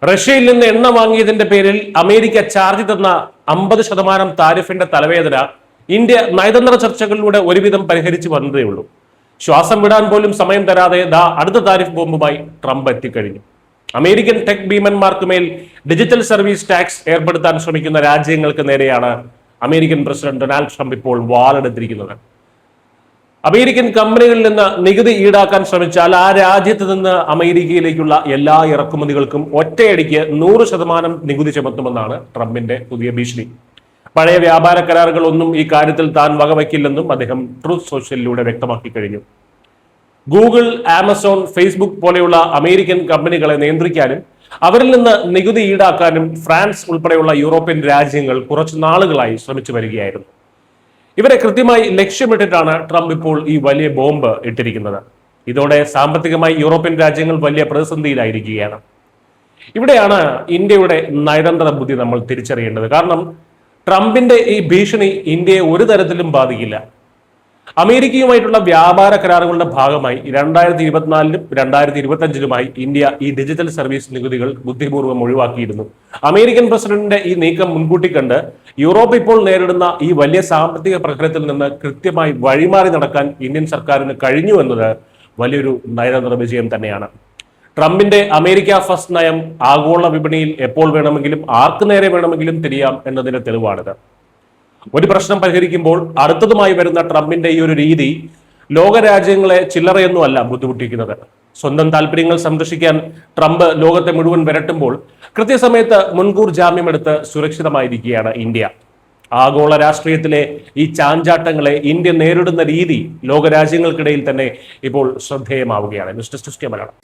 റഷ്യയിൽ നിന്ന് എണ്ണ വാങ്ങിയതിന്റെ പേരിൽ അമേരിക്ക ചാർജ് തന്ന 50% താരിഫിന്റെ തലവേദന ഇന്ത്യ നയതന്ത്ര ചർച്ചകളിലൂടെ ഒരുവിധം പരിഹരിച്ചു വന്നതേ ഉള്ളൂ. ശ്വാസം വിടാൻ പോലും സമയം തരാതെ അടുത്ത താരിഫ് ബോംബുമായി ട്രംപ് എത്തിക്കഴിഞ്ഞു. അമേരിക്കൻ ടെക് ഭീമന്മാർക്ക് മേൽ ഡിജിറ്റൽ സർവീസ് ടാക്സ് ഏർപ്പെടുത്താൻ ശ്രമിക്കുന്ന രാജ്യങ്ങൾക്ക് നേരെയാണ് അമേരിക്കൻ പ്രസിഡന്റ് ഡൊണാൾഡ് ട്രംപ് ഇപ്പോൾ വാളെടുത്തിരിക്കുന്നത്. അമേരിക്കൻ കമ്പനികളിൽ നിന്ന് നികുതി ഈടാക്കാൻ ശ്രമിച്ചാൽ ആ രാജ്യത്ത് നിന്ന് അമേരിക്കയിലേക്കുള്ള എല്ലാ ഇറക്കുമതികൾക്കും ഒറ്റയടിക്ക് 100% നികുതി ചുമത്തുമെന്നാണ് ട്രംപിന്റെ പുതിയ ഭീഷണി. പഴയ വ്യാപാര കരാറുകൾ ഒന്നും ഈ കാര്യത്തിൽ താൻ വകവയ്ക്കില്ലെന്നും അദ്ദേഹം ട്രൂത്ത് സോഷ്യലിലൂടെ വ്യക്തമാക്കി കഴിഞ്ഞു. ഗൂഗിൾ, ആമസോൺ, ഫേസ്ബുക്ക് പോലെയുള്ള അമേരിക്കൻ കമ്പനികളെ നിയന്ത്രിക്കാനും അവരിൽ നിന്ന് നികുതി ഈടാക്കാനും ഫ്രാൻസ് ഉൾപ്പെടെയുള്ള യൂറോപ്യൻ രാജ്യങ്ങൾ കുറച്ചു നാളുകളായി ശ്രമിച്ചു വരികയായിരുന്നു. ഇവരെ കൃത്യമായി ലക്ഷ്യമിട്ടിട്ടാണ് ട്രംപ് ഇപ്പോൾ ഈ വലിയ ബോംബ് ഇട്ടിരിക്കുന്നത്. ഇതോടെ സാമ്പത്തികമായി യൂറോപ്യൻ രാജ്യങ്ങൾ വലിയ പ്രതിസന്ധിയിലായിരിക്കുകയാണ്. ഇവിടെയാണ് ഇന്ത്യയുടെ നയതന്ത്ര ബുദ്ധി നമ്മൾ തിരിച്ചറിയേണ്ടത്. കാരണം ട്രംപിന്റെ ഈ ഭീഷണി ഇന്ത്യയെ ഒരു തരത്തിലും ബാധിക്കില്ല. അമേരിക്കയുമായിട്ടുള്ള വ്യാപാര കരാറുകളുടെ ഭാഗമായി 2024-ലും 2025-ലുമായി ഇന്ത്യ ഈ ഡിജിറ്റൽ സർവീസ് നികുതികൾ ബുദ്ധിപൂർവ്വം ഒഴിവാക്കിയിരുന്നു. അമേരിക്കൻ പ്രസിഡന്റിന്റെ ഈ നീക്കം മുൻകൂട്ടി കണ്ട് യൂറോപ്പ് ഇപ്പോൾ നേരിടുന്ന ഈ വലിയ സാമ്പത്തിക പ്രഹരത്തിൽ നിന്ന് കൃത്യമായി വഴിമാറി നടക്കാൻ ഇന്ത്യൻ സർക്കാരിന് കഴിഞ്ഞു എന്നത് വലിയൊരു നയതന്ത്ര വിജയം തന്നെയാണ്. ട്രംപിന്റെ അമേരിക്ക ഫസ്റ്റ് നയം ആഗോള വിപണിയിൽ എപ്പോൾ വേണമെങ്കിലും ആർക്ക് നേരെ വേണമെങ്കിലും തിരിയാം എന്നതിന്റെ തെളിവാണിത്. ഒരു പ്രശ്നം പരിഹരിക്കുമ്പോൾ അടുത്തതുമായി വരുന്ന ട്രംപിന്റെ ഈ ഒരു രീതി ലോകരാജ്യങ്ങളെ ചില്ലറയൊന്നുമല്ല ബുദ്ധിമുട്ടിക്കുന്നത്. സ്വന്തം താല്പര്യങ്ങൾ സംരക്ഷിക്കാൻ ട്രംപ് ലോകത്തെ മുഴുവൻ വിരട്ടുമ്പോൾ കൃത്യസമയത്ത് മുൻകൂർ ജാമ്യമെടുത്ത് സുരക്ഷിതമായിരിക്കുകയാണ് ഇന്ത്യ. ആഗോള രാഷ്ട്രീയത്തിലെ ഈ ചാഞ്ചാട്ടങ്ങളെ ഇന്ത്യ നേരിടുന്ന രീതി ലോകരാജ്യങ്ങൾക്കിടയിൽ തന്നെ ഇപ്പോൾ ശ്രദ്ധേയമാവുകയാണ്. News desk Malayalam.